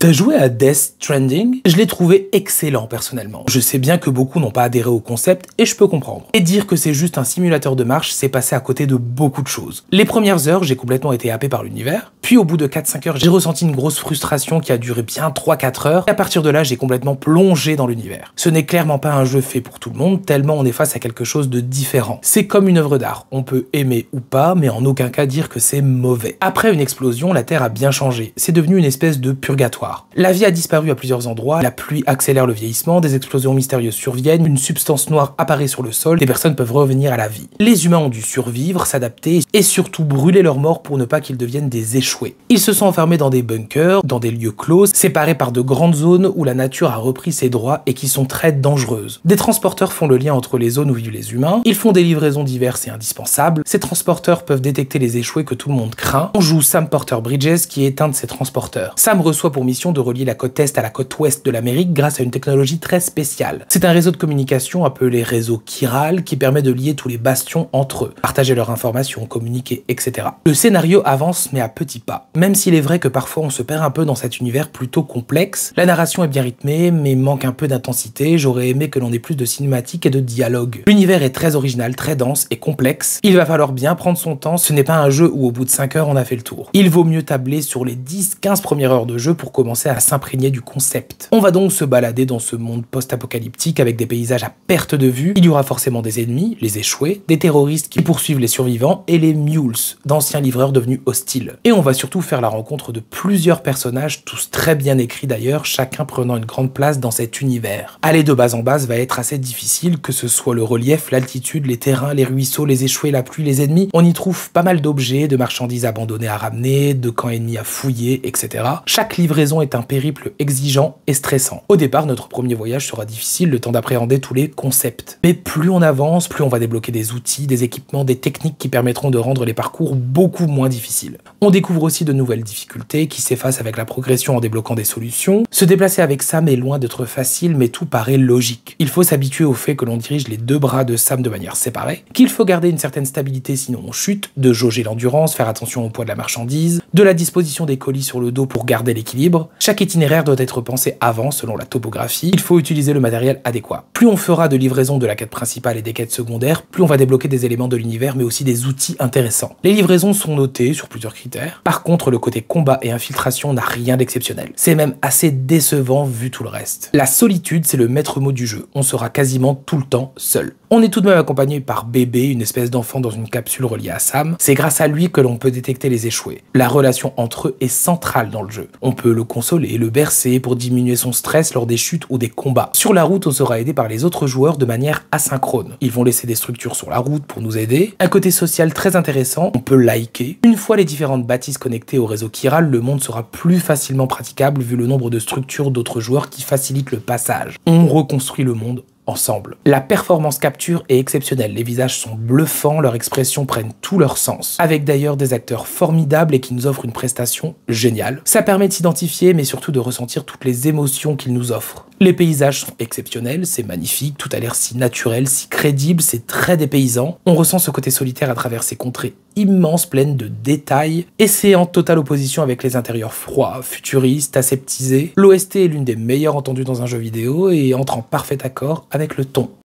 T'as joué à Death Stranding? Je l'ai trouvé excellent personnellement. Je sais bien que beaucoup n'ont pas adhéré au concept et je peux comprendre. Et dire que c'est juste un simulateur de marche, c'est passer à côté de beaucoup de choses. Les premières heures, j'ai complètement été happé par l'univers, puis au bout de 4-5 heures, j'ai ressenti une grosse frustration qui a duré bien 3-4 heures, et à partir de là, j'ai complètement plongé dans l'univers. Ce n'est clairement pas un jeu fait pour tout le monde, tellement on est face à quelque chose de différent. C'est comme une œuvre d'art, on peut aimer ou pas, mais en aucun cas dire que c'est mauvais. Après une explosion, la Terre a bien changé, c'est devenu une espèce de purgatoire. La vie a disparu à plusieurs endroits, la pluie accélère le vieillissement, des explosions mystérieuses surviennent, une substance noire apparaît sur le sol, des personnes peuvent revenir à la vie. Les humains ont dû survivre, s'adapter et surtout brûler leurs morts pour ne pas qu'ils deviennent des échoués. Ils se sont enfermés dans des bunkers, dans des lieux clos, séparés par de grandes zones où la nature a repris ses droits et qui sont très dangereuses. Des transporteurs font le lien entre les zones où vivent les humains, ils font des livraisons diverses et indispensables, ces transporteurs peuvent détecter les échoués que tout le monde craint. On joue Sam Porter Bridges qui est un de ces transporteurs. Sam reçoit pour mission de relier la côte est à la côte ouest de l'Amérique grâce à une technologie très spéciale. C'est un réseau de communication appelé réseau chiral qui permet de lier tous les bastions entre eux, partager leurs informations, communiquer, etc. Le scénario avance mais à petits pas. Même s'il est vrai que parfois on se perd un peu dans cet univers plutôt complexe, la narration est bien rythmée mais manque un peu d'intensité, j'aurais aimé que l'on ait plus de cinématiques et de dialogue. L'univers est très original, très dense et complexe, il va falloir bien prendre son temps, ce n'est pas un jeu où au bout de 5 heures on a fait le tour. Il vaut mieux tabler sur les 10-15 premières heures de jeu pour commencer à s'imprégner du concept. On va donc se balader dans ce monde post-apocalyptique avec des paysages à perte de vue, il y aura forcément des ennemis, les échoués, des terroristes qui poursuivent les survivants et les mules, d'anciens livreurs devenus hostiles. Et on va surtout faire la rencontre de plusieurs personnages, tous très bien écrits d'ailleurs, chacun prenant une grande place dans cet univers. Aller de base en base va être assez difficile, que ce soit le relief, l'altitude, les terrains, les ruisseaux, les échoués, la pluie, les ennemis, on y trouve pas mal d'objets, de marchandises abandonnées à ramener, de camps ennemis à fouiller, etc. Chaque livraison est un périple exigeant et stressant. Au départ, notre premier voyage sera difficile, le temps d'appréhender tous les concepts. Mais plus on avance, plus on va débloquer des outils, des équipements, des techniques qui permettront de rendre les parcours beaucoup moins difficiles. On découvre aussi de nouvelles difficultés qui s'effacent avec la progression en débloquant des solutions. Se déplacer avec Sam est loin d'être facile, mais tout paraît logique. Il faut s'habituer au fait que l'on dirige les deux bras de Sam de manière séparée, qu'il faut garder une certaine stabilité sinon on chute, de jauger l'endurance, faire attention au poids de la marchandise, de la disposition des colis sur le dos pour garder l'équilibre. Chaque itinéraire doit être pensé avant selon la topographie, il faut utiliser le matériel adéquat. Plus on fera de livraisons de la quête principale et des quêtes secondaires, plus on va débloquer des éléments de l'univers mais aussi des outils intéressants. Les livraisons sont notées sur plusieurs critères, par contre le côté combat et infiltration n'a rien d'exceptionnel. C'est même assez décevant vu tout le reste. La solitude c'est le maître mot du jeu, on sera quasiment tout le temps seul. On est tout de même accompagné par Bébé, une espèce d'enfant dans une capsule reliée à Sam. C'est grâce à lui que l'on peut détecter les échoués. La relation entre eux est centrale dans le jeu. On peut le consoler, le bercer pour diminuer son stress lors des chutes ou des combats. Sur la route, on sera aidé par les autres joueurs de manière asynchrone. Ils vont laisser des structures sur la route pour nous aider. Un côté social très intéressant, on peut liker. Une fois les différentes bâtisses connectées au réseau chiral, le monde sera plus facilement praticable vu le nombre de structures d'autres joueurs qui facilitent le passage. On reconstruit le monde ensemble. La performance capture est exceptionnelle, les visages sont bluffants, leurs expressions prennent tout leur sens, avec d'ailleurs des acteurs formidables et qui nous offrent une prestation géniale. Ça permet de s'identifier mais surtout de ressentir toutes les émotions qu'ils nous offrent. Les paysages sont exceptionnels, c'est magnifique, tout a l'air si naturel, si crédible, c'est très dépaysant. On ressent ce côté solitaire à travers ces contrées immenses, pleines de détails, et c'est en totale opposition avec les intérieurs froids, futuristes, aseptisés. L'OST est l'une des meilleures entendues dans un jeu vidéo et entre en parfait accord avec le ton.